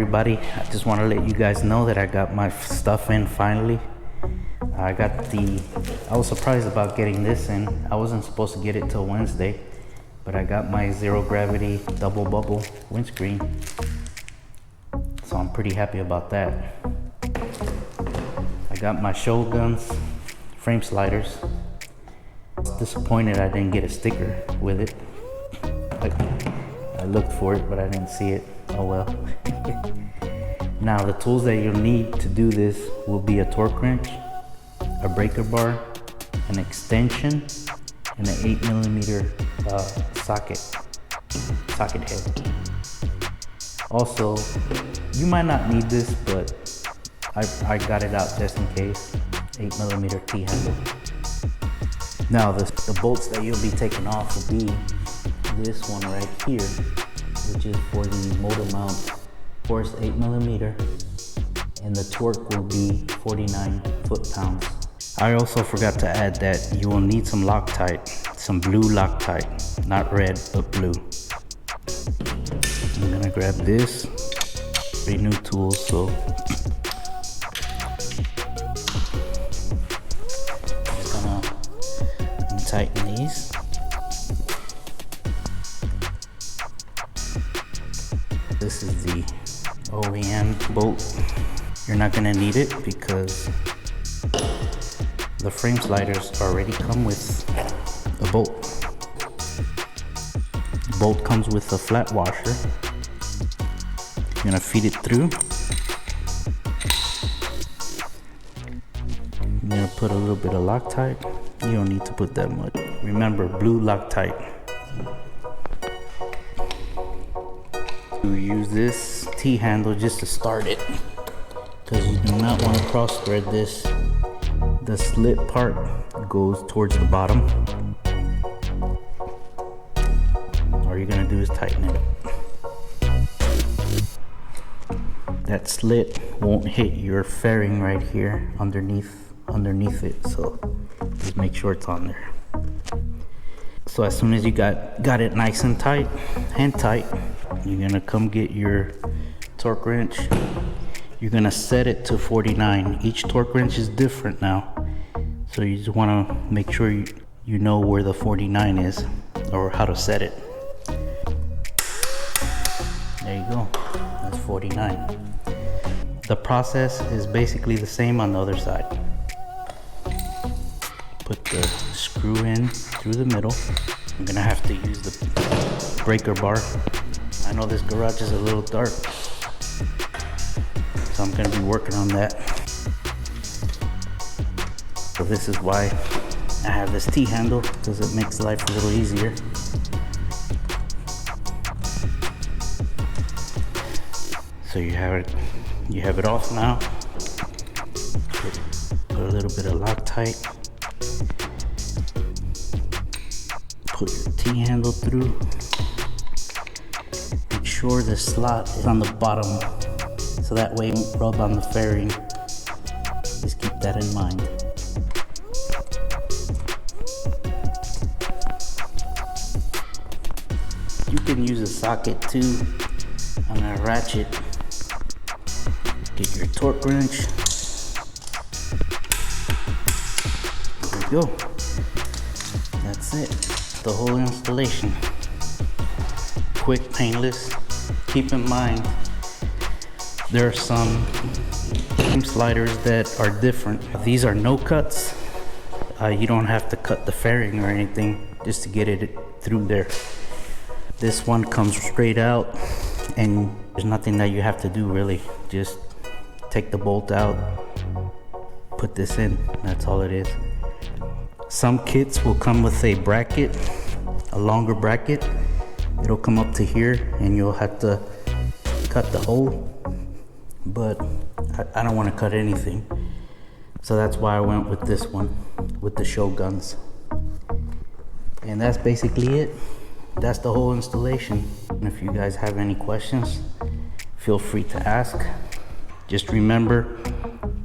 everybody. I just want to let you guys know that I got my stuff in finally. I was surprised about getting this in. I wasn't supposed to get it till Wednesday, but I got my zero gravity double bubble windscreen. So I'm pretty happy about that. I got my Shoguns frame sliders. I was disappointed I didn't get a sticker with it. I looked for it, but I didn't see it. Oh well. Now the tools that you'll need to do this will be a torque wrench, a breaker bar, an extension, and an 8mm socket head. Also, you might not need this, but I got it out just in case. 8mm T-handle. Now the bolts that you'll be taking off will be this one right here, which is for the motor mount. Force 8mm, and the torque will be 49 foot-pounds. I also forgot to add that you will need some Loctite, some blue Loctite, not red but blue. I'm gonna grab this, pretty new tool, so just gonna tighten these. This is the OEM bolt. You're not gonna need it because the frame sliders already come with a bolt. The bolt comes with a flat washer. You're gonna feed it through. I'm gonna put a little bit of Loctite. You don't need to put that much. Remember, blue Loctite. You use this T-handle just to start it, because you do not want to cross thread this. The slit part goes towards the bottom. All you're gonna do is tighten it up. That slit won't hit your fairing right here underneath it, so just make sure it's on there. So as soon as you got it nice and tight, hand tight, you're gonna come get your torque wrench. You're gonna set it to 49. Each torque wrench is different now, so you just wanna make sure you know where the 49 is or how to set it. There you go, that's 49. The process is basically the same on the other side. Put the screw in through the middle. I'm gonna have to use the breaker bar. I know this garage is a little dark, so I'm gonna be working on that. So this is why I have this T-handle, because it makes life a little easier. So you have it off now. Put a little bit of Loctite. Put your T-handle through. Make sure the slot is on the bottom, so that way it won't rub on the fairing. Just keep that in mind. You can use a socket too on a ratchet. Get your torque wrench. There you go. That's it. The whole installation. Quick, painless. Keep in mind, there are some sliders that are different. These are no cuts. You don't have to cut the fairing or anything just to get it through there. This one comes straight out, and there's nothing that you have to do really. Just take the bolt out, put this in, that's all it is. Some kits will come with a bracket, a longer bracket. It'll come up to here and you'll have to cut the hole, but I don't want to cut anything. So that's why I went with this one, with the Shoguns. And that's basically it. That's the whole installation. And if you guys have any questions, feel free to ask. Just remember,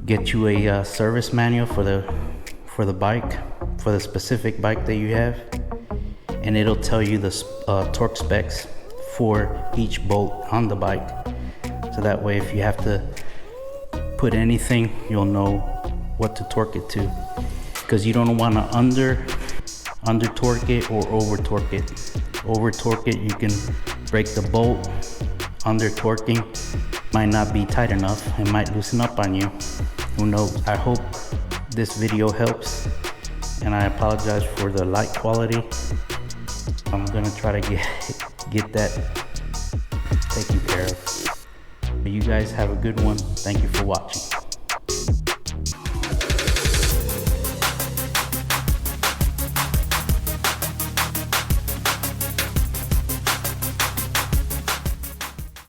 get you a service manual for the bike, for the specific bike that you have, and it'll tell you the torque specs for each bolt on the bike. So that way if you have to put anything, you'll know what to torque it to. Because you don't want to under torque it or over torque it. Over torque it, you can break the bolt. Under torquing might not be tight enough. It might loosen up on you. Who knows? I hope this video helps, and I apologize for the light quality. I'm gonna try to get that taken care of. But you guys have a good one. Thank you for watching.